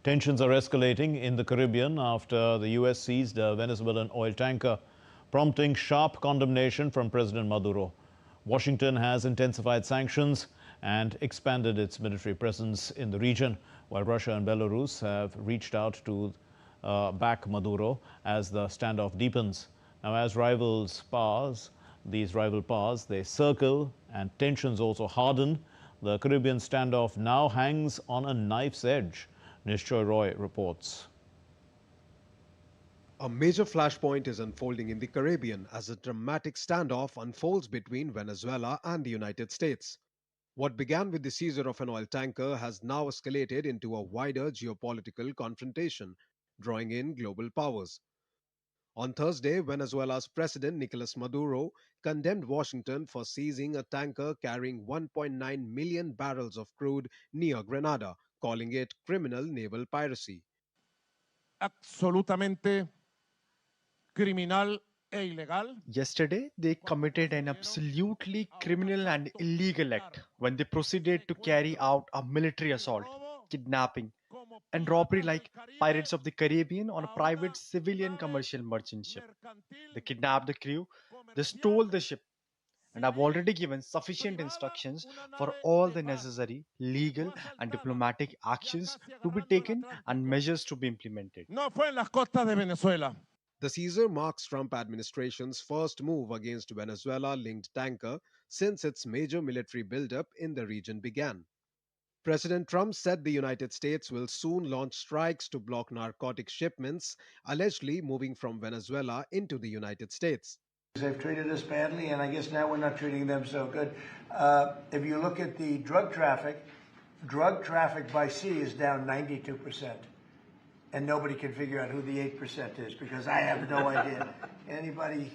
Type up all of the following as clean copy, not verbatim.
Tensions are escalating in the Caribbean after the U.S. seized a Venezuelan oil tanker, prompting sharp condemnation from President Maduro. Washington has intensified sanctions and expanded its military presence in the region, while Russia and Belarus have reached out to back Maduro as the standoff deepens. Now, as these rival powers, they circle and tensions also harden. The Caribbean standoff now hangs on a knife's edge. Nishchoy Roy reports. A major flashpoint is unfolding in the Caribbean as a dramatic standoff unfolds between Venezuela and the United States. What began with the seizure of an oil tanker has now escalated into a wider geopolitical confrontation, drawing in global powers. On Thursday, Venezuela's President Nicolás Maduro condemned Washington for seizing a tanker carrying 1.9 million barrels of crude near Grenada, calling it criminal naval piracy. Absolutamente criminal e ilegal. Yesterday, they committed an absolutely criminal and illegal act when they proceeded to carry out a military assault, kidnapping, and robbery like Pirates of the Caribbean on a private civilian commercial merchant ship. They kidnapped the crew, they stole the ship, and I've already given sufficient instructions for all the necessary legal and diplomatic actions to be taken and measures to be implemented. No fue en las costas de Venezuela. The seizure marks Trump administration's first move against Venezuela-linked tanker since its major military buildup in the region began. President Trump said the United States will soon launch strikes to block narcotic shipments allegedly moving from Venezuela into the United States. They've treated us badly, and I guess now we're not treating them so good. If you look at the drug traffic by sea is down 92%. And nobody can figure out who the 8% is because I have no idea. Anybody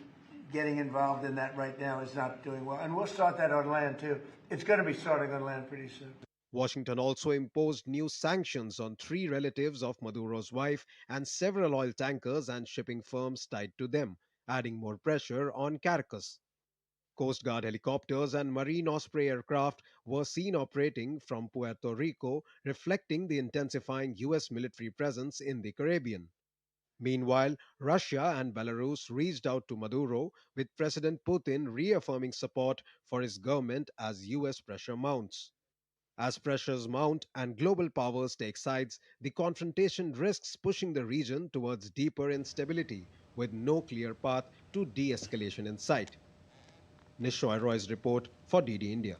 getting involved in that right now is not doing well. And we'll start that on land, too. It's going to be starting on land pretty soon. Washington also imposed new sanctions on 3 relatives of Maduro's wife and several oil tankers and shipping firms tied to them, adding more pressure on Caracas. Coast Guard helicopters and Marine Osprey aircraft were seen operating from Puerto Rico, reflecting the intensifying U.S. military presence in the Caribbean. Meanwhile, Russia and Belarus reached out to Maduro, with President Putin reaffirming support for his government as U.S. pressure mounts. As pressures mount and global powers take sides, the confrontation risks pushing the region towards deeper instability, with no clear path to de-escalation in sight. Nishchoy Roy's report for DD India.